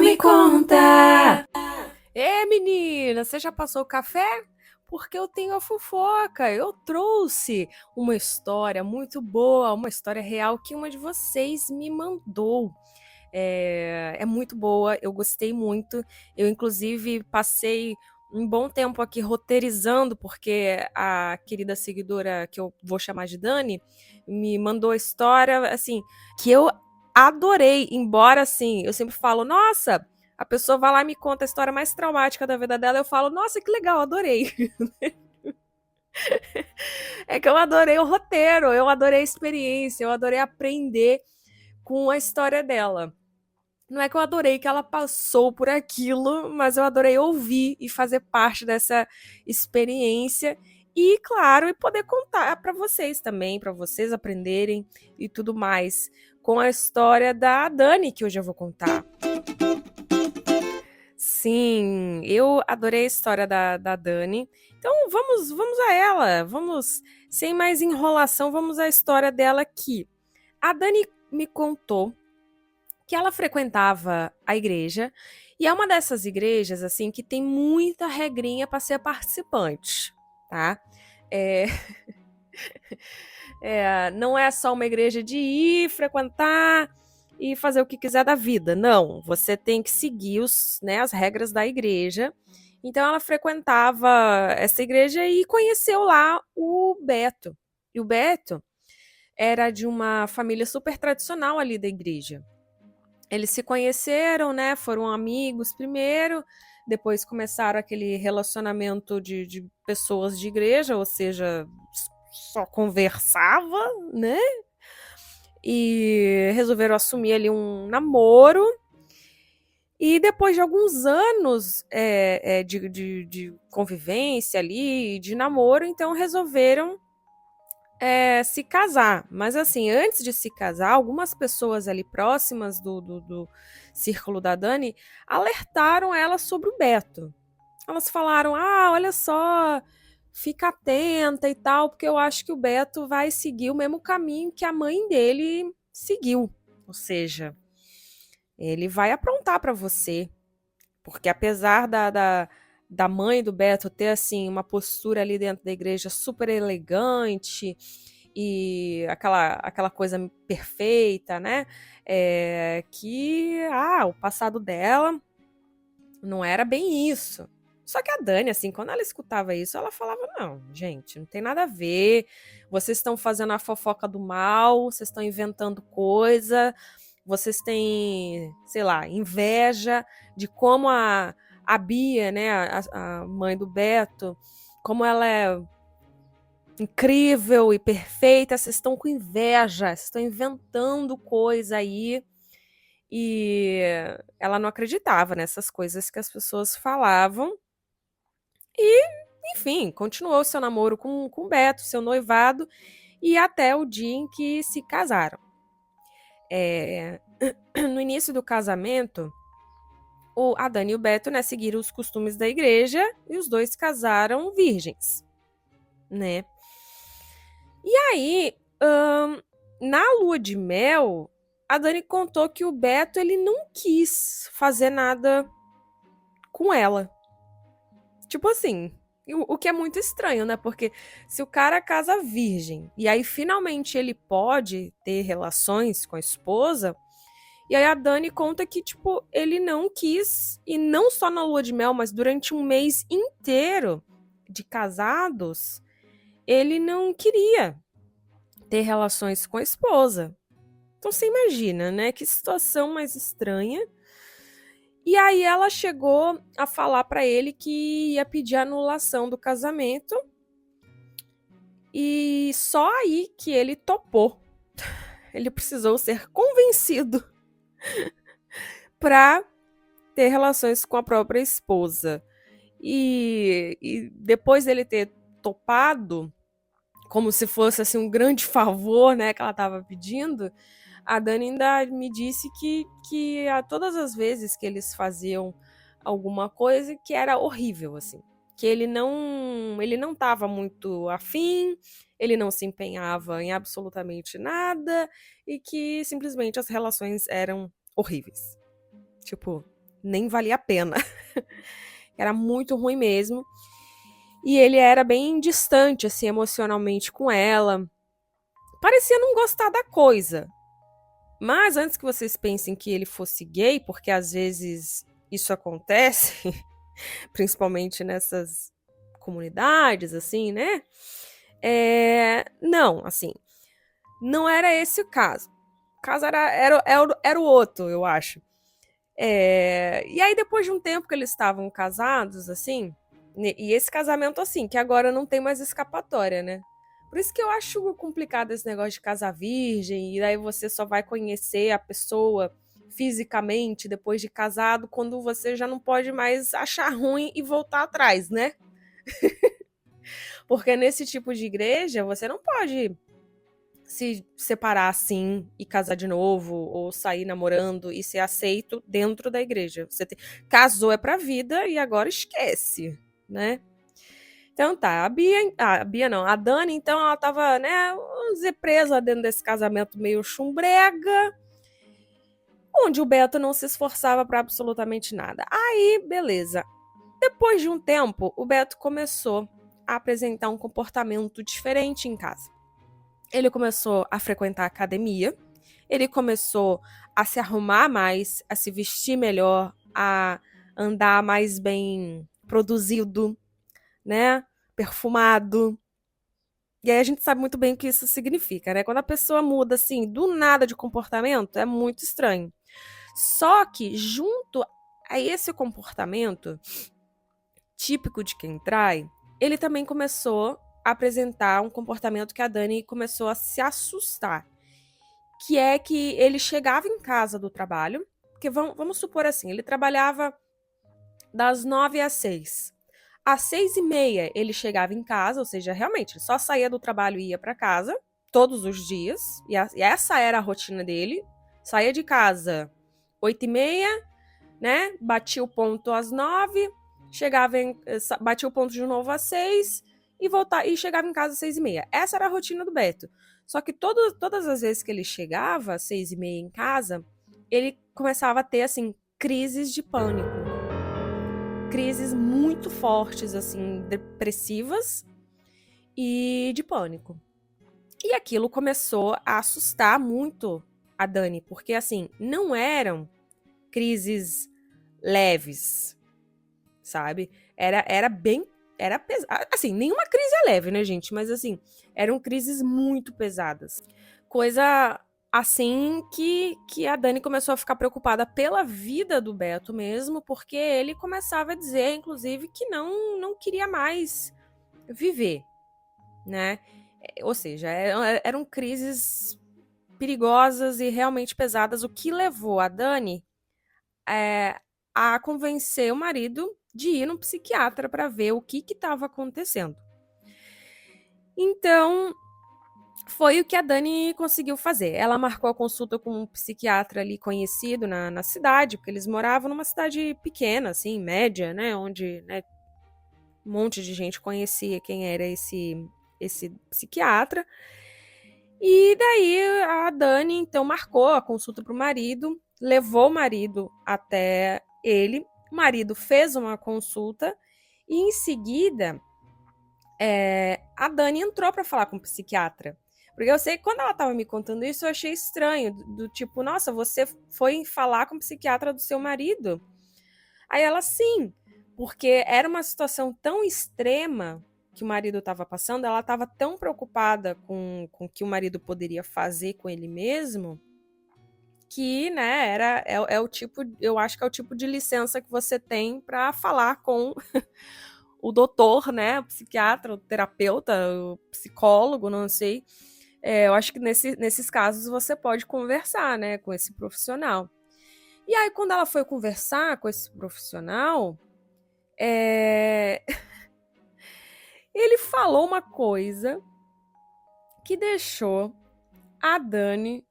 me conta. Menina, você já passou o café? Porque eu tenho a fofoca. Eu trouxe uma história muito boa, uma história real que uma de vocês me mandou. É muito boa, eu gostei muito. Eu, inclusive, passei um bom tempo aqui roteirizando, porque a querida seguidora, que eu vou chamar de Dani, me mandou a história, assim, que eu adorei. Embora, assim, eu sempre falo, nossa, a pessoa vai lá e me conta a história mais traumática da vida dela, eu falo, nossa, que legal, adorei. É que eu adorei o roteiro, eu adorei a experiência, eu adorei aprender com a história dela. Não é que eu adorei que ela passou por aquilo, mas eu adorei ouvir e fazer parte dessa experiência e, claro, e poder contar para vocês também, para vocês aprenderem e tudo mais, com a história da Dani, que hoje eu vou contar. Sim, eu adorei a história da Dani. Então vamos a ela, vamos, sem mais enrolação, vamos à história dela aqui. A Dani me contou que ela frequentava a igreja, e é uma dessas igrejas, assim, que tem muita regrinha para ser participante, tá? É, não é só uma igreja de ir, frequentar e fazer o que quiser da vida, não. Você tem que seguir as regras da igreja. Então ela frequentava essa igreja e conheceu lá o Beto. E o Beto era de uma família super tradicional ali da igreja. Eles se conheceram, né? Foram amigos primeiro, depois começaram aquele relacionamento de pessoas de igreja, ou seja, só conversava, né? E resolveram assumir ali um namoro. E depois de alguns anos de convivência ali, de namoro, então resolveram se casar. Mas assim, antes de se casar, algumas pessoas ali próximas do círculo da Dani alertaram ela sobre o Beto. Elas falaram: ah, olha só, fica atenta e tal, porque eu acho que o Beto vai seguir o mesmo caminho que a mãe dele seguiu. Ou seja, ele vai aprontar para você. Porque apesar da mãe do Beto ter assim uma postura ali dentro da igreja super elegante e aquela coisa perfeita, né? O passado dela não era bem isso. Só que a Dani, assim, quando ela escutava isso, ela falava: não, gente, não tem nada a ver. Vocês estão fazendo a fofoca do mal, vocês estão inventando coisa, vocês têm, sei lá, inveja de como a Bia, né, a mãe do Beto, como ela é incrível e perfeita, vocês estão com inveja, vocês estão inventando coisa aí. E ela não acreditava nessas coisas que as pessoas falavam. E, enfim, continuou seu namoro com o Beto, seu noivado, e até o dia em que se casaram. No início do casamento, a Dani e o Beto, né, seguiram os costumes da igreja e os dois casaram virgens, né? E aí, na lua de mel, a Dani contou que o Beto ele não quis fazer nada com ela. Tipo assim, o que é muito estranho, né? Porque se o cara casa virgem e aí finalmente ele pode ter relações com a esposa, e aí a Dani conta que, tipo, ele não quis, e não só na lua de mel, mas durante um mês inteiro de casados, ele não queria ter relações com a esposa. Então você imagina, né? Que situação mais estranha. E aí ela chegou a falar para ele que ia pedir anulação do casamento. E só aí que ele topou. Ele precisou ser convencido para ter relações com a própria esposa. E depois dele ter topado, como se fosse assim um grande favor, né, que ela estava pedindo, a Dani ainda me disse que a todas as vezes que eles faziam alguma coisa que era horrível, assim. Que ele não estava muito afim, ele não se empenhava em absolutamente nada e que simplesmente as relações eram horríveis. Tipo, nem valia a pena. Era muito ruim mesmo. E ele era bem distante, assim, emocionalmente com ela. Parecia não gostar da coisa. Mas antes que vocês pensem que ele fosse gay, porque às vezes isso acontece, principalmente nessas comunidades, assim, né? Não, assim, não era esse o caso. O caso era o outro, eu acho. E aí, depois de um tempo que eles estavam casados, assim, e esse casamento, assim, que agora não tem mais escapatória, né? Por isso que eu acho complicado esse negócio de casar virgem, e daí você só vai conhecer a pessoa fisicamente depois de casado, quando você já não pode mais achar ruim e voltar atrás, né? Porque nesse tipo de igreja, você não pode se separar assim e casar de novo, ou sair namorando e ser aceito dentro da igreja. Casou é pra vida e agora esquece, né? Então tá, a Bia não, a Dani, então ela tava, né, vamos dizer, presa dentro desse casamento meio chumbrega, onde o Beto não se esforçava pra absolutamente nada. Aí, beleza. Depois de um tempo, o Beto começou a apresentar um comportamento diferente em casa. Ele começou a frequentar a academia, ele começou a se arrumar mais, a se vestir melhor, a andar mais bem produzido, né? Perfumado. E aí a gente sabe muito bem o que isso significa, né? Quando a pessoa muda assim, do nada de comportamento, é muito estranho. Só que junto a esse comportamento típico de quem trai, ele também começou a apresentar um comportamento que a Dani começou a se assustar, que é que ele chegava em casa do trabalho, porque vamos supor assim, ele trabalhava das 9 às 6. Às 6h30 ele chegava em casa, ou seja, realmente, ele só saía do trabalho e ia para casa, todos os dias, e essa era a rotina dele. Saía de casa 8h30, né? Batia o ponto às 9, batia o ponto de novo às 6 e chegava em casa às 6h30. Essa era a rotina do Beto. Só que todas as vezes que ele chegava às 6h30 em casa, ele começava a ter, assim, crises de pânico. Crises muito fortes, assim, depressivas e de pânico. E aquilo começou a assustar muito a Dani, porque, assim, não eram crises leves, sabe? Era bem. Era pesado. Assim, nenhuma crise é leve, né, gente? Mas, assim, eram crises muito pesadas. Coisa assim que a Dani começou a ficar preocupada pela vida do Beto mesmo, porque ele começava a dizer, inclusive, que não queria mais viver, né? Ou seja, eram crises perigosas e realmente pesadas, o que levou a Dani a convencer o marido de ir no psiquiatra para ver o que estava acontecendo. Então, foi o que a Dani conseguiu fazer. Ela marcou a consulta com um psiquiatra ali conhecido na cidade, porque eles moravam numa cidade pequena, assim, média, né? Onde, né, um monte de gente conhecia quem era esse psiquiatra. E daí a Dani, então, marcou a consulta para o marido, levou o marido até ele. O marido fez uma consulta e, em seguida, a Dani entrou para falar com o psiquiatra. Porque eu sei que quando ela estava me contando isso, eu achei estranho. Do tipo, nossa, você foi falar com o psiquiatra do seu marido? Aí ela, sim, porque era uma situação tão extrema que o marido estava passando, ela estava tão preocupada com o que o marido poderia fazer com ele mesmo, que, né, é o tipo, eu acho que é o tipo de licença que você tem para falar com o doutor, né, o psiquiatra, o terapeuta, o psicólogo, não sei. Eu acho que nesses casos você pode conversar, né, com esse profissional. E aí, quando ela foi conversar com esse profissional, ele falou uma coisa que deixou a Dani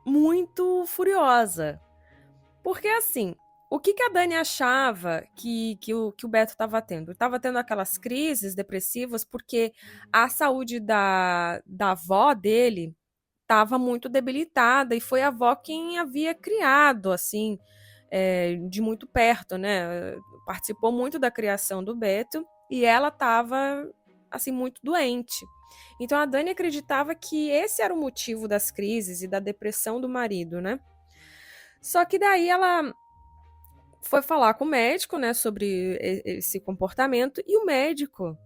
muito furiosa. Porque, assim, o que a Dani achava que o Beto estava tendo? Estava tendo aquelas crises depressivas porque a saúde da avó dele estava muito debilitada e foi a avó quem havia criado, assim, de muito perto, né? Participou muito da criação do Beto e ela estava assim muito doente. Então a Dani acreditava que esse era o motivo das crises e da depressão do marido, né? Só que daí ela foi falar com o médico, né, sobre esse comportamento e o médico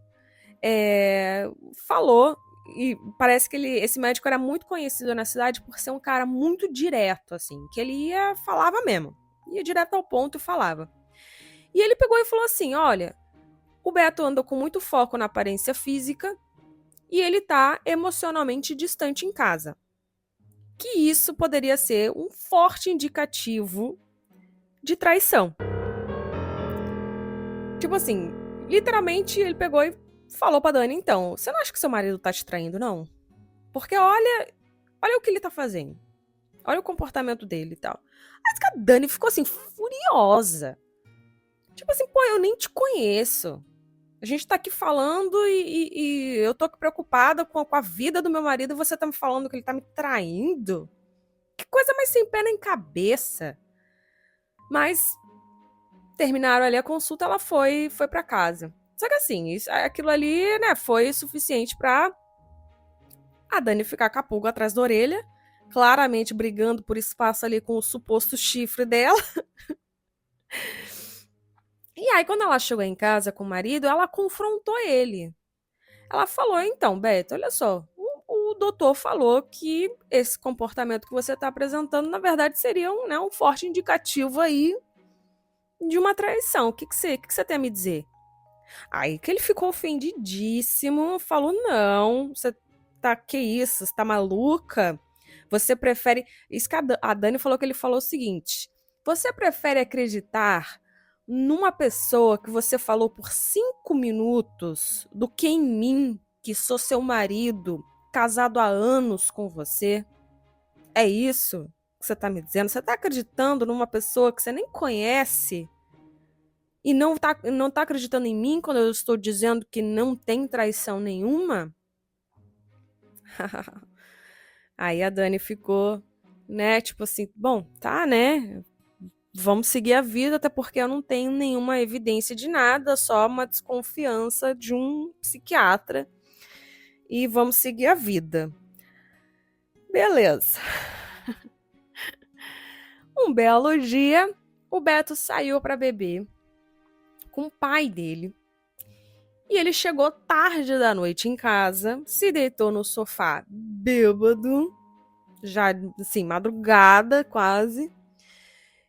falou, e parece que esse médico era muito conhecido na cidade por ser um cara muito direto, assim, que ele falava mesmo, ia direto ao ponto e falava. E ele pegou e falou assim, olha, o Beto anda com muito foco na aparência física e ele tá emocionalmente distante em casa. Que isso poderia ser um forte indicativo de traição. Tipo assim, literalmente ele pegou e falou pra Dani, então, você não acha que seu marido tá te traindo, não? Porque olha o que ele tá fazendo. Olha o comportamento dele e tal. Aí a Dani ficou assim, furiosa. Tipo assim, pô, eu nem te conheço. A gente tá aqui falando e eu tô preocupada com a vida do meu marido e você tá me falando que ele tá me traindo? Que coisa mais sem pé nem cabeça. Mas terminaram ali a consulta, ela foi pra casa. Só que assim, aquilo ali, né, foi suficiente pra a Dani ficar com a pulga atrás da orelha, claramente brigando por espaço ali com o suposto chifre dela. E aí, quando ela chegou em casa com o marido, ela confrontou ele. Ela falou, então, Beto, olha só, o doutor falou que esse comportamento que você está apresentando, na verdade, seria um forte indicativo aí de uma traição. O que você tem a me dizer? Aí que ele ficou ofendidíssimo, falou, não, você tá, que isso, você tá maluca? Você prefere... Isso que a Dani falou que ele falou o seguinte, você prefere acreditar numa pessoa que você falou por 5 minutos do que em mim, que sou seu marido, casado há anos com você? É isso que você tá me dizendo? Você tá acreditando numa pessoa que você nem conhece e não tá acreditando em mim quando eu estou dizendo que não tem traição nenhuma? Aí a Dani ficou, né, tipo assim, bom, tá, né? Vamos seguir a vida, até porque eu não tenho nenhuma evidência de nada, só uma desconfiança de um psiquiatra. E vamos seguir a vida. Beleza. Um belo dia, o Beto saiu para beber com o pai dele. E ele chegou tarde da noite em casa, se deitou no sofá bêbado, já assim, madrugada quase.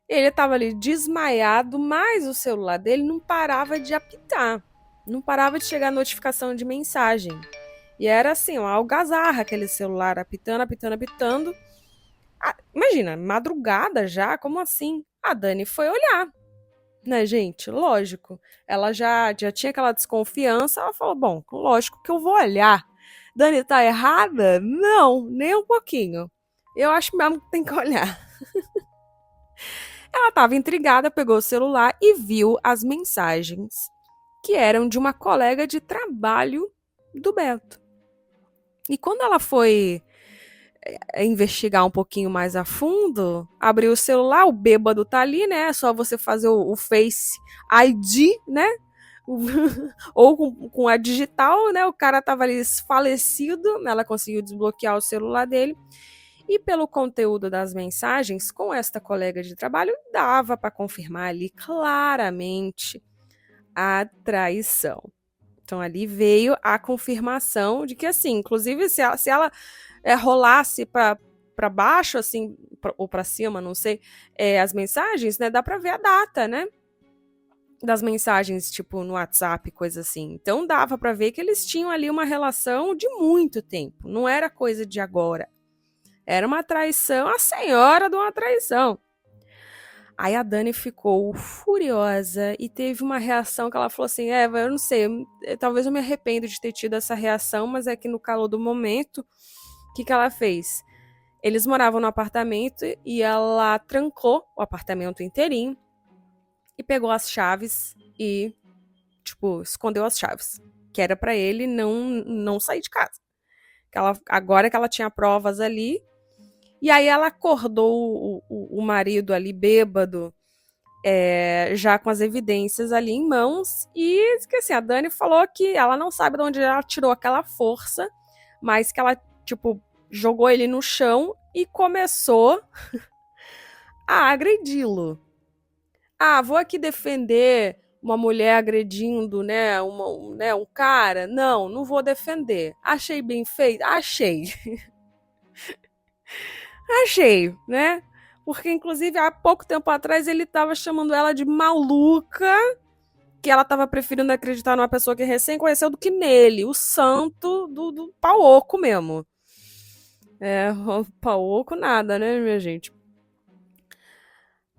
Ele estava ali desmaiado, mas o celular dele não parava de apitar. Não parava de chegar notificação de mensagem. E era assim, uma algazarra aquele celular apitando, apitando, apitando. Imagina, madrugada já, como assim? A Dani foi olhar, né, gente? Lógico. Ela já tinha aquela desconfiança, ela falou, bom, lógico que eu vou olhar. Dani tá errada? Não, nem um pouquinho. Eu acho mesmo que tem que olhar. Ela estava intrigada, pegou o celular e viu as mensagens que eram de uma colega de trabalho do Beto. E quando ela foi investigar um pouquinho mais a fundo, abriu o celular, o bêbado tá ali, né? É só você fazer o Face ID, né? Ou com a digital, né? O cara tava ali falecido, ela conseguiu desbloquear o celular dele. E pelo conteúdo das mensagens com esta colega de trabalho, dava para confirmar ali claramente a traição. Então ali veio a confirmação de que, assim, inclusive se ela rolasse para baixo, assim, ou para cima, não sei, as mensagens, né, dá para ver a data, né, das mensagens, tipo, no WhatsApp, coisa assim. Então dava para ver que eles tinham ali uma relação de muito tempo, não era coisa de agora. Era uma traição, a senhora de uma traição. Aí a Dani ficou furiosa e teve uma reação que ela falou assim, Eva, eu não sei, talvez eu me arrependo de ter tido essa reação, mas é que no calor do momento, o que ela fez? Eles moravam no apartamento e ela trancou o apartamento inteirinho e pegou as chaves e, tipo, escondeu as chaves, que era para ele não sair de casa. Agora que ela tinha provas ali, e aí ela acordou o marido ali bêbado já com as evidências ali em mãos. E que assim, a Dani falou que ela não sabe de onde ela tirou aquela força, mas que ela, tipo, jogou ele no chão e começou a agredi-lo. Ah, vou aqui defender uma mulher agredindo, né, um cara? Não, não vou defender. Achei bem feito? Achei. Achei, né? Porque, inclusive, há pouco tempo atrás ele estava chamando ela de maluca, que ela estava preferindo acreditar numa pessoa que recém conheceu do que nele, o santo do pau oco mesmo. O pau oco nada, né, minha gente?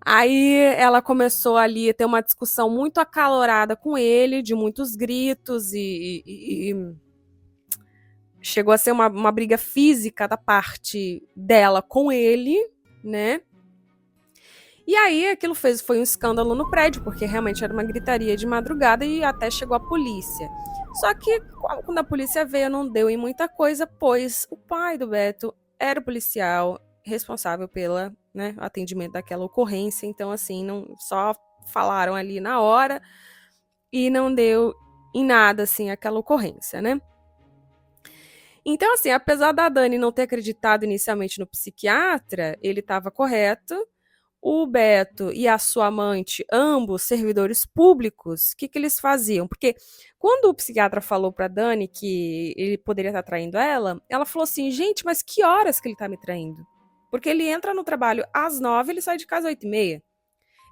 Aí ela começou ali a ter uma discussão muito acalorada com ele, de muitos gritos e chegou a ser uma briga física da parte dela com ele, né? E aí aquilo foi um escândalo no prédio, porque realmente era uma gritaria de madrugada e até chegou a polícia. Só que quando a polícia veio não deu em muita coisa, pois o pai do Beto era o policial responsável pelo atendimento daquela ocorrência. Então, assim, não só falaram ali na hora e não deu em nada, assim, aquela ocorrência, né? Então, assim, apesar da Dani não ter acreditado inicialmente no psiquiatra, ele estava correto. O Beto e a sua amante, ambos servidores públicos, o que eles faziam? Porque quando o psiquiatra falou para Dani que ele poderia estar traindo ela falou assim, gente, mas que horas que ele está me traindo? Porque ele entra no trabalho às 9, ele sai de casa às 8h30.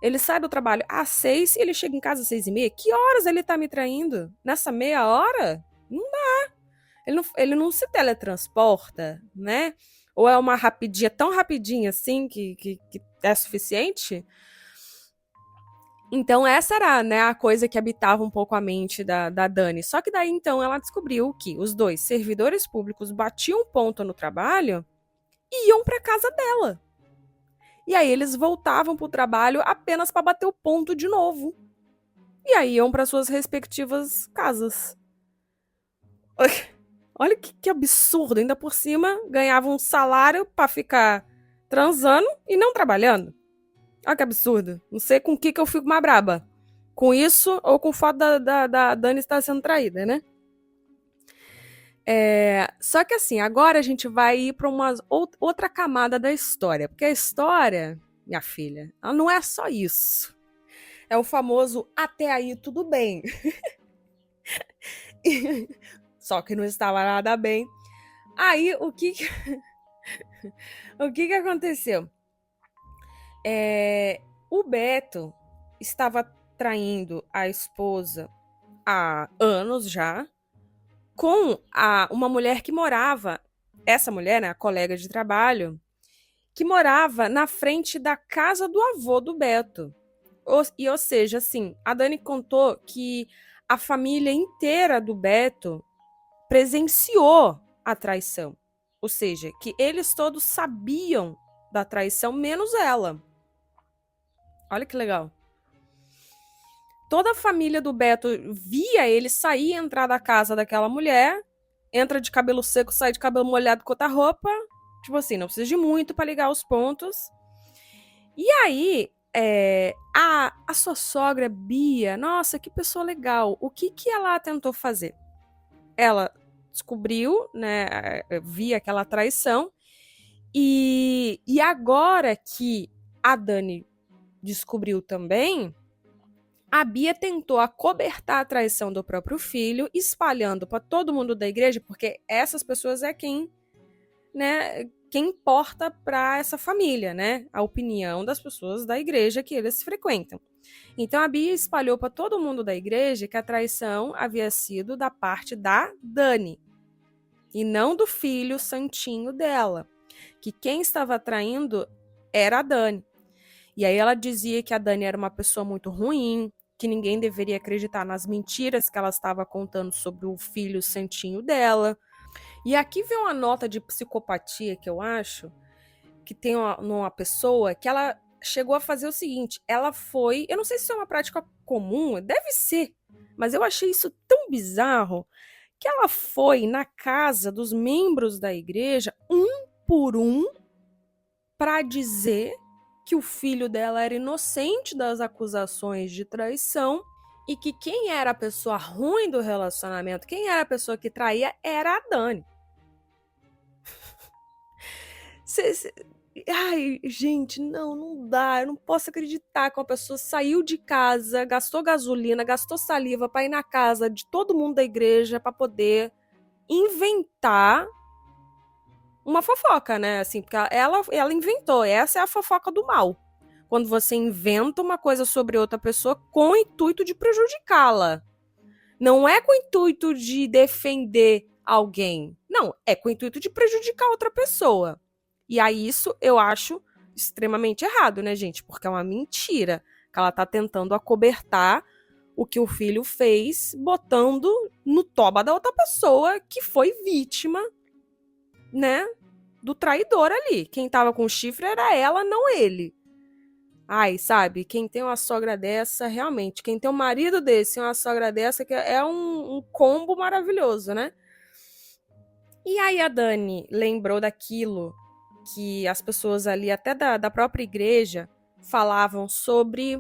Ele sai do trabalho às 6 e ele chega em casa às 6h30. Que horas ele está me traindo? Nessa meia hora? Não dá. Ele não se teletransporta, né? Ou é uma rapidinha, tão rapidinha assim, que é suficiente? Então essa era, né, a coisa que habitava um pouco a mente da Dani. Só que daí, então, ela descobriu que os dois servidores públicos batiam ponto no trabalho e iam para casa dela. E aí eles voltavam para o trabalho apenas para bater o ponto de novo. E aí iam para suas respectivas casas. Olha que absurdo. Ainda por cima, ganhava um salário para ficar transando e não trabalhando. Olha que absurdo. Não sei com o que eu fico mais braba. Com isso ou com o fato da Dani estar sendo traída, né? Só que assim, agora a gente vai ir para uma outra camada da história. Porque a história, minha filha, ela não é só isso. É o famoso até aí tudo bem. Só que não estava nada bem. Aí, o que aconteceu? O Beto estava traindo a esposa há anos já, com uma mulher que morava, essa mulher, né, a colega de trabalho, que morava na frente da casa do avô do Beto. Ou seja, assim, a Dani contou que a família inteira do Beto presenciou a traição. Ou seja, que eles todos sabiam da traição, menos ela. Olha que legal. Toda a família do Beto via ele sair e entrar da casa daquela mulher, entra de cabelo seco, sai de cabelo molhado com outra roupa. Tipo assim, não precisa de muito para ligar os pontos. E aí, a sua sogra, Bia, nossa, que pessoa legal. O que ela tentou fazer? Ela descobriu, né, via aquela traição, e agora que a Dani descobriu também, a Bia tentou acobertar a traição do próprio filho, espalhando para todo mundo da igreja, porque essas pessoas é quem importa para essa família, né? A opinião das pessoas da igreja que eles frequentam. Então a Bia espalhou para todo mundo da igreja que a traição havia sido da parte da Dani e não do filho santinho dela, que quem estava traindo era a Dani. E aí ela dizia que a Dani era uma pessoa muito ruim, que ninguém deveria acreditar nas mentiras que ela estava contando sobre o filho santinho dela. E aqui vem uma nota de psicopatia que eu acho que tem uma pessoa que ela chegou a fazer o seguinte, ela foi, eu não sei se isso é uma prática comum, deve ser, mas eu achei isso tão bizarro que ela foi na casa dos membros da igreja, um por um, para dizer que o filho dela era inocente das acusações de traição e que quem era a pessoa ruim do relacionamento, quem era a pessoa que traía, era a Dani. Ai, gente, não dá. Eu não posso acreditar que uma pessoa saiu de casa, gastou gasolina, gastou saliva para ir na casa de todo mundo da igreja para poder inventar uma fofoca, né? Assim, porque ela inventou. Essa é a fofoca do mal. Quando você inventa uma coisa sobre outra pessoa com o intuito de prejudicá-la. Não é com o intuito de defender alguém. Não, é com o intuito de prejudicar outra pessoa. E aí isso eu acho extremamente errado, né, gente? Porque é uma mentira que ela tá tentando acobertar o que o filho fez, botando no toba da outra pessoa que foi vítima, né, do traidor ali. Quem tava com o chifre era ela, não ele. Ai, sabe, quem tem uma sogra dessa, realmente, quem tem um marido desse e uma sogra dessa, que é um combo maravilhoso, né? E aí a Dani lembrou daquilo que as pessoas ali, até da própria igreja, falavam sobre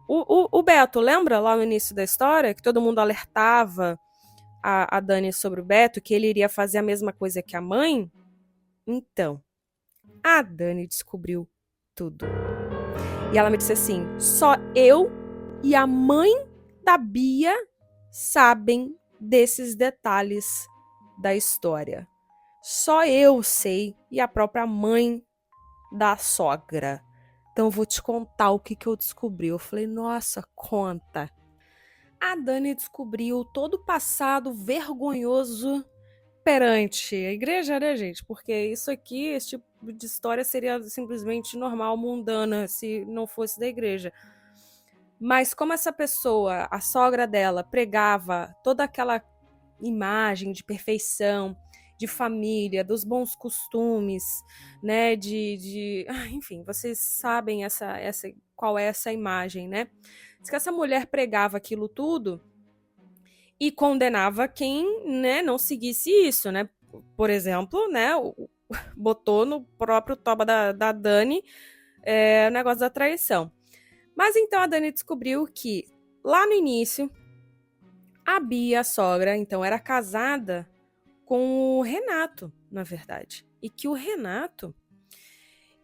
o Beto. Lembra lá no início da história que todo mundo alertava a Dani sobre o Beto, que ele iria fazer a mesma coisa que a mãe? Então, a Dani descobriu tudo. E ela me disse assim, só eu e a mãe da Bia sabem desses detalhes da história. Só eu sei e a própria mãe da sogra. Então eu vou te contar o que eu descobri. Eu falei, nossa, conta. A Dani descobriu todo o passado vergonhoso perante a igreja, né, gente? Porque isso aqui, esse tipo de história seria simplesmente normal, mundana, se não fosse da igreja. Mas como essa pessoa, a sogra dela, pregava toda aquela imagem de perfeição, de família, dos bons costumes, né, enfim, vocês sabem qual é essa imagem, né? Diz que essa mulher pregava aquilo tudo e condenava quem, né, não seguisse isso, né? Por exemplo, né, botou no próprio toba da Dani o negócio da traição. Mas então a Dani descobriu que lá no início a Bia, a sogra, então era casada com o Renato, na verdade. E que o Renato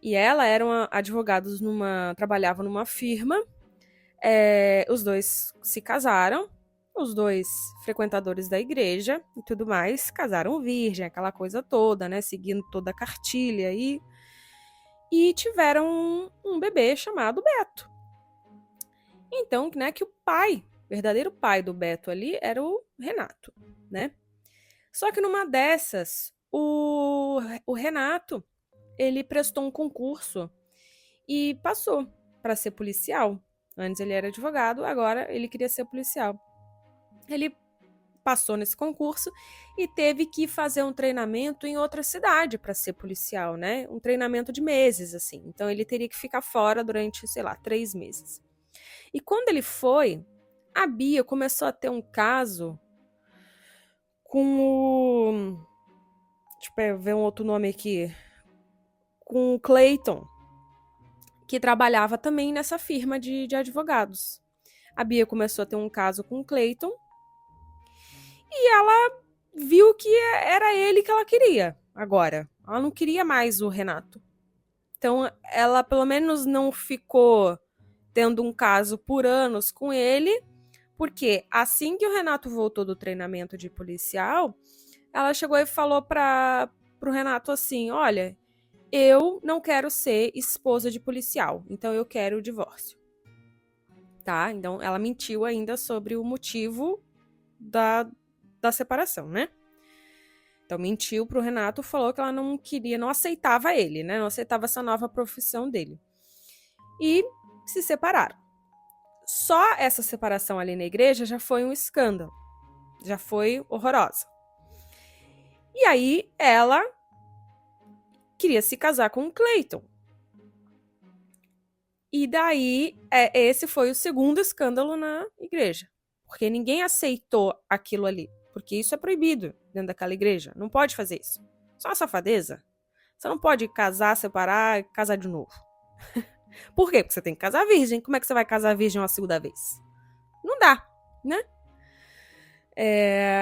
e ela eram advogados trabalhavam numa firma. Os dois se casaram, os dois frequentadores da igreja e tudo mais, casaram virgem, aquela coisa toda, né? Seguindo toda a cartilha aí. E tiveram um bebê chamado Beto. Então, né, que o verdadeiro pai do Beto ali era o Renato, né? Só que numa dessas, o Renato, ele prestou um concurso e passou para ser policial. Antes ele era advogado, agora ele queria ser policial. Ele passou nesse concurso e teve que fazer um treinamento em outra cidade para ser policial, né? Um treinamento de meses, assim. Então ele teria que ficar fora durante, 3 meses. E quando ele foi, a Bia começou a ter um caso com o... Deixa eu ver um outro nome aqui. Com o Clayton, que trabalhava também nessa firma de advogados. A Bia começou a ter um caso com o Clayton e ela viu que era ele que ela queria agora. Ela não queria mais o Renato. Então, ela pelo menos não ficou tendo um caso por anos com ele, porque assim que o Renato voltou do treinamento de policial, ela chegou e falou pro Renato assim, olha, eu não quero ser esposa de policial, então eu quero o divórcio. Tá? Então, ela mentiu ainda sobre o motivo da separação, né? Então, mentiu pro Renato, falou que ela não queria, não aceitava ele, né? Não aceitava essa nova profissão dele. E se separaram. Só essa separação ali na igreja já foi um escândalo. Já foi horrorosa. E aí, ela queria se casar com o Clayton. E daí, esse foi o segundo escândalo na igreja. Porque ninguém aceitou aquilo ali. Porque isso é proibido dentro daquela igreja. Não pode fazer isso. Isso é uma safadeza. Você não pode casar, separar e casar de novo. Por quê? Porque você tem que casar virgem. Como é que você vai casar virgem uma segunda vez? Não dá, né?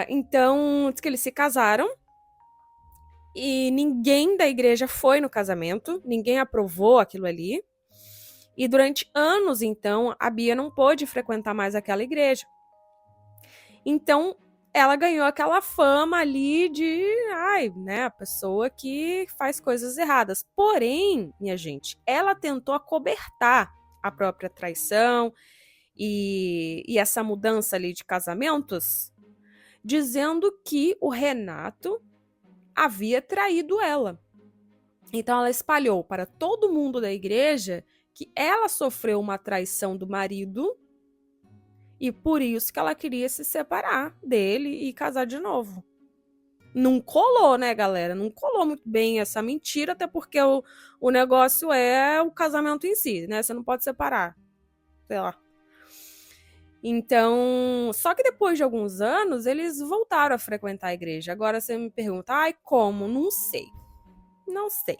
Então, diz que eles se casaram e ninguém da igreja foi no casamento, ninguém aprovou aquilo ali. E durante anos, então, a Bia não pôde frequentar mais aquela igreja. Então, ela ganhou aquela fama ali de, a pessoa que faz coisas erradas. Porém, minha gente, ela tentou acobertar a própria traição e essa mudança ali de casamentos, dizendo que o Renato havia traído ela. Então, ela espalhou para todo mundo da igreja que ela sofreu uma traição do marido e por isso que ela queria se separar dele e casar de novo. Não colou, né, galera? Não colou muito bem essa mentira, até porque o negócio é o casamento em si, né? Você não pode separar. Sei lá. Então, só que depois de alguns anos, eles voltaram a frequentar a igreja. Agora você me pergunta, como? Não sei. Não sei.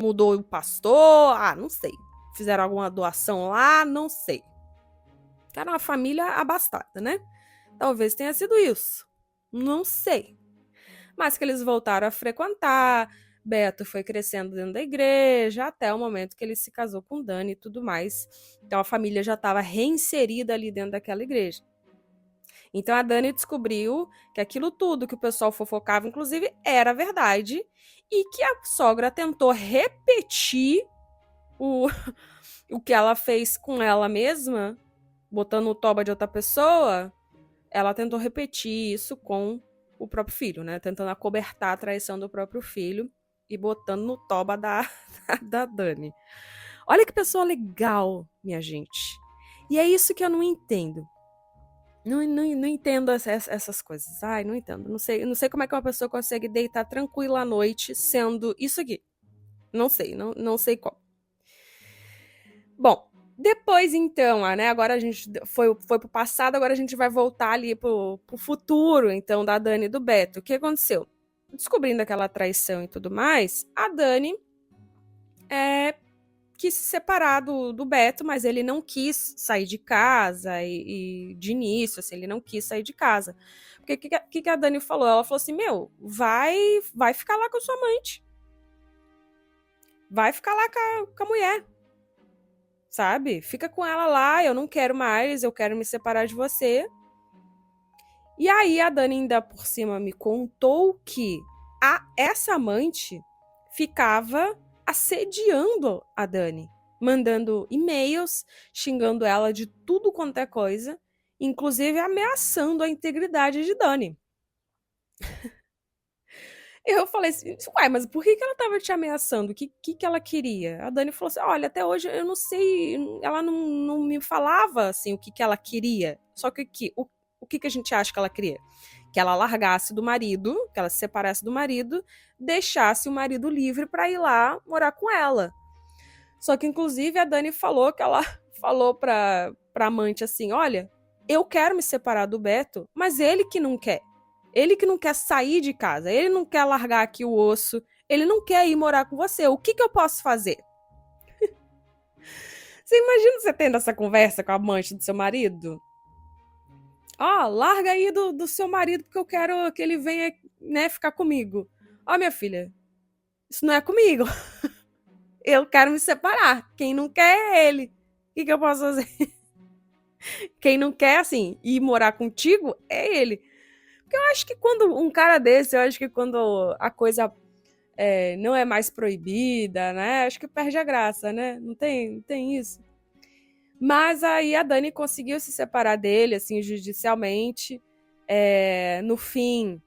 Mudou o pastor? Não sei. Fizeram alguma doação lá? Não sei. Era uma família abastada, né? Talvez tenha sido isso. Não sei. Mas que eles voltaram a frequentar. Beto foi crescendo dentro da igreja até o momento que ele se casou com Dani e tudo mais. Então a família já estava reinserida ali dentro daquela igreja. Então a Dani descobriu que aquilo tudo que o pessoal fofocava, inclusive, era verdade. E que a sogra tentou repetir o que ela fez com ela mesma, botando o toba de outra pessoa. Ela tentou repetir isso com o próprio filho, né? Tentando acobertar a traição do próprio filho e botando no toba da Dani. Olha que pessoa legal, minha gente. E é isso que eu não entendo. Não entendo essas coisas. Não entendo. Não sei como é que uma pessoa consegue deitar tranquila à noite sendo isso aqui. Não sei, não sei como. Bom, depois então, né, agora a gente foi pro passado, agora a gente vai voltar ali pro futuro, então, da Dani e do Beto. O que aconteceu? Descobrindo aquela traição e tudo mais, a Dani quis se separar do Beto, mas ele não quis sair de casa e de início, assim, ele não quis sair de casa. Porque o que a Dani falou? Ela falou assim, vai ficar lá com a sua amante. Vai ficar lá com a mulher. Sabe? Fica com ela lá, eu não quero mais, eu quero me separar de você. E aí a Dani ainda por cima me contou que essa amante ficava assediando a Dani, mandando e-mails, xingando ela de tudo quanto é coisa, inclusive ameaçando a integridade de Dani. Eu falei assim, mas por que ela tava te ameaçando? O que ela queria? A Dani falou assim, olha, até hoje eu não sei, ela não me falava, assim, o que ela queria. Só que o que a gente acha que ela queria? Que ela largasse do marido, que ela se separasse do marido, deixasse o marido livre para ir lá morar com ela. Só que, inclusive, a Dani falou que ela falou pra amante assim, olha, eu quero me separar do Beto, mas ele que não quer. Ele que não quer sair de casa, ele não quer largar aqui o osso, ele não quer ir morar com você. O que eu posso fazer? Você imagina você tendo essa conversa com a amante do seu marido? Larga aí do seu marido porque eu quero que ele venha, né, ficar comigo. Minha filha, isso não é comigo. Eu quero me separar. Quem não quer é ele. O que eu posso fazer? Quem não quer, assim, ir morar contigo é ele. Porque eu acho que quando um cara desse, eu acho que quando a coisa não é mais proibida, né? Acho que perde a graça, né? Não tem isso. Mas aí a Dani conseguiu se separar dele, assim, judicialmente. No fim,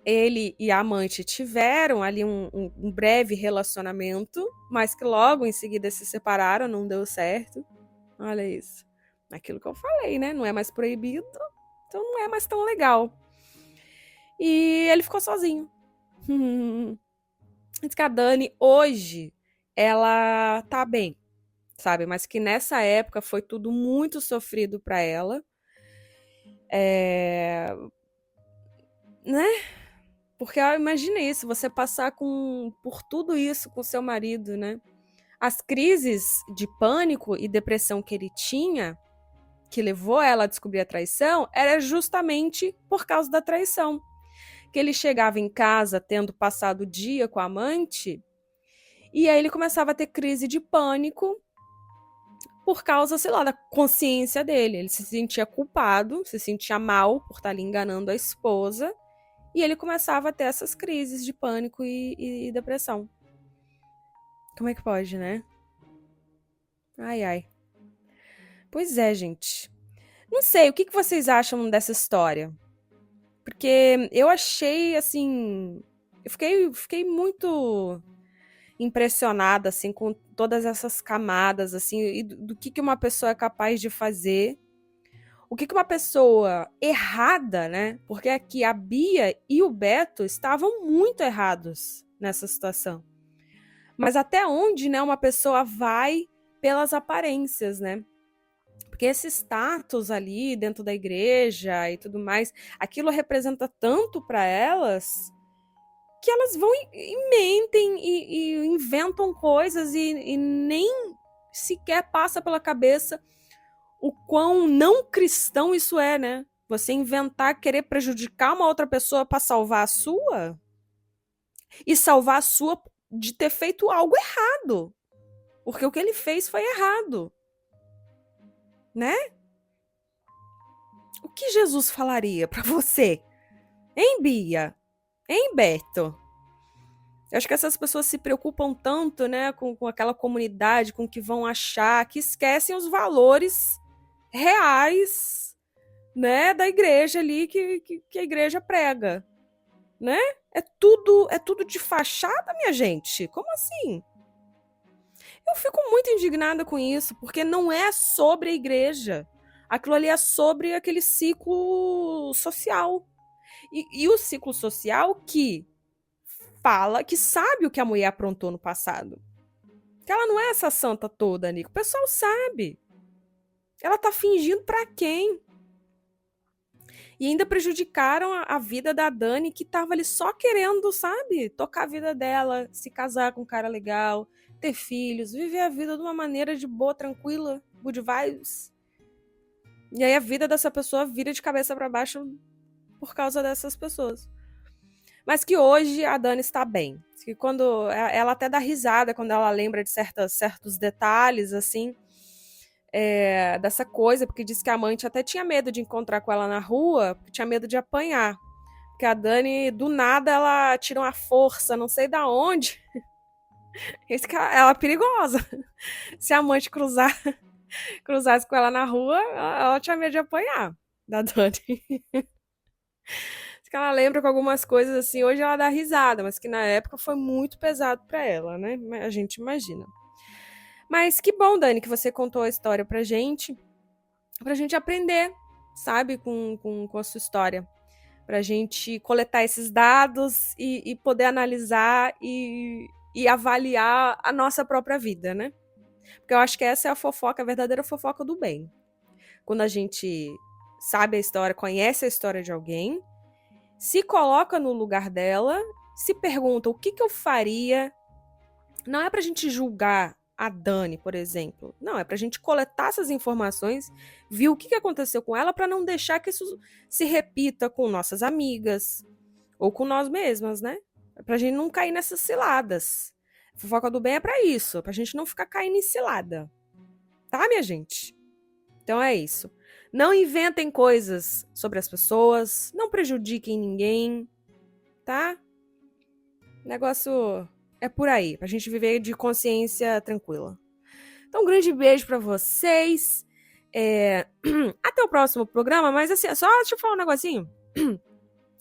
ele e a amante tiveram ali um breve relacionamento, mas que logo em seguida se separaram, não deu certo. Olha isso. Aquilo que eu falei, né? Não é mais proibido, então não é mais tão legal. E ele ficou sozinho. Diz que a Dani, hoje, ela tá bem, sabe? Mas que nessa época foi tudo muito sofrido para ela. Né? Porque imagina isso, você passar por tudo isso com seu marido, né? As crises de pânico e depressão que ele tinha, que levou ela a descobrir a traição, era justamente por causa da traição. Que ele chegava em casa tendo passado o dia com a amante, e aí ele começava a ter crise de pânico por causa, sei lá, da consciência dele. Ele se sentia culpado, se sentia mal por estar ali enganando a esposa, e ele começava a ter essas crises de pânico e depressão. Como é que pode, né? Ai, ai. Pois é, gente. Não sei, o que vocês acham dessa história? Porque eu achei, assim... Eu fiquei muito impressionada, assim, com todas essas camadas, assim, e do que uma pessoa é capaz de fazer. O que uma pessoa errada, né? Porque aqui a Bia e o Beto estavam muito errados nessa situação. Mas até onde, né, uma pessoa vai pelas aparências, né? Porque esse status ali dentro da igreja e tudo mais, aquilo representa tanto para elas que elas vão e mentem e inventam coisas e nem sequer passa pela cabeça o quão não cristão isso é, né? Você inventar, querer prejudicar uma outra pessoa para salvar a sua e salvar a sua de ter feito algo errado. Porque o que ele fez foi errado. Né? O que Jesus falaria para você? Hein, Bia? Hein, Beto? Eu acho que essas pessoas se preocupam tanto, né, com aquela comunidade, com o que vão achar, que esquecem os valores reais, né, da igreja ali que a igreja prega, né? É tudo de fachada, minha gente. Como assim? Eu fico muito indignada com isso, porque não é sobre a igreja. Aquilo ali é sobre aquele ciclo social. E o ciclo social que fala, que sabe o que a mulher aprontou no passado. Que ela não é essa santa toda, Nico. O pessoal sabe. Ela tá fingindo pra quem? E ainda prejudicaram a vida da Dani, que tava ali só querendo, sabe? Tocar a vida dela, se casar com um cara legal, ter filhos, viver a vida de uma maneira de boa, tranquila, good vibes. E aí a vida dessa pessoa vira de cabeça para baixo por causa dessas pessoas. Mas que hoje a Dani está bem. Que quando ela até dá risada quando ela lembra de certos detalhes, assim, dessa coisa, porque disse que a amante até tinha medo de encontrar com ela na rua, porque tinha medo de apanhar. Porque a Dani, do nada, ela tira uma força, não sei da onde. Ela é perigosa. Se a amante cruzasse com ela na rua, ela tinha medo de apanhar da Dani. Que ela lembra com algumas coisas assim, hoje ela dá risada, mas que na época foi muito pesado para ela, né? A gente imagina. Mas que bom, Dani, que você contou a história pra gente aprender, sabe, com a sua história. Pra gente coletar esses dados e poder analisar e avaliar a nossa própria vida, né? Porque eu acho que essa é a fofoca, a verdadeira fofoca do bem. Quando a gente sabe a história, conhece a história de alguém, se coloca no lugar dela, se pergunta o que eu faria. Não é pra gente julgar a Dani, por exemplo. Não, é pra gente coletar essas informações, ver o que aconteceu com ela para não deixar que isso se repita com nossas amigas ou com nós mesmas, né? É pra gente não cair nessas ciladas. A fofoca do bem é pra isso, pra gente não ficar caindo em cilada. Tá, minha gente? Então é isso. Não inventem coisas sobre as pessoas, não prejudiquem ninguém, tá? O negócio é por aí, pra gente viver de consciência tranquila. Então, um grande beijo pra vocês. Até o próximo programa, mas assim, só deixa eu falar um negocinho.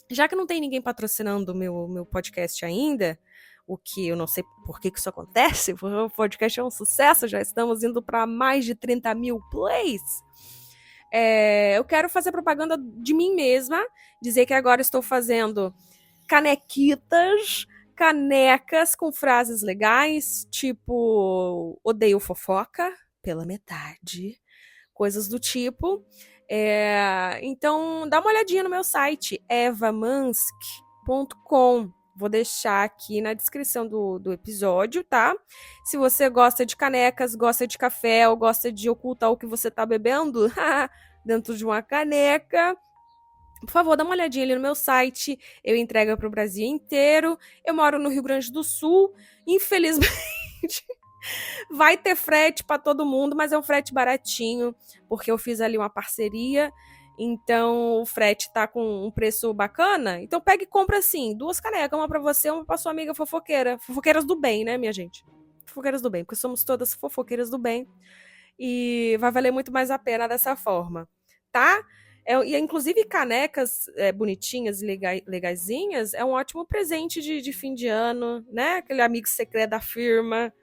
Já que não tem ninguém patrocinando o meu podcast ainda, o que eu não sei por que isso acontece, porque o podcast é um sucesso, já estamos indo para mais de 30 mil plays. Eu quero fazer propaganda de mim mesma, dizer que agora estou fazendo canecas com frases legais, tipo odeio fofoca pela metade, coisas do tipo. Então dá uma olhadinha no meu site evamansky.com. Vou deixar aqui na descrição do episódio, tá? Se você gosta de canecas, gosta de café ou gosta de ocultar o que você tá bebendo dentro de uma caneca, por favor, dá uma olhadinha ali no meu site. Eu entrego para o Brasil inteiro. Eu moro no Rio Grande do Sul. Infelizmente, vai ter frete para todo mundo, mas é um frete baratinho, porque eu fiz ali uma parceria. Então, o frete tá com um preço bacana. Então, pega e compra assim, 2 canecas, uma para você, uma para sua amiga fofoqueira. Fofoqueiras do bem, né, minha gente? Fofoqueiras do bem, porque somos todas fofoqueiras do bem. E vai valer muito mais a pena dessa forma, tá? E inclusive canecas bonitinhas e legaisinhas é um ótimo presente de fim de ano, né? Aquele amigo secreto da firma,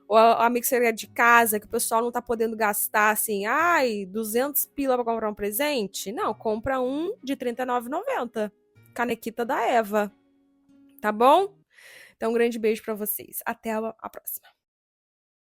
ou amigo secreto de casa, que o pessoal não tá podendo gastar assim, 200 pila pra comprar um presente. Não, compra um de R$39,90. Canequita da Eva, tá bom? Então, um grande beijo pra vocês. Até a próxima.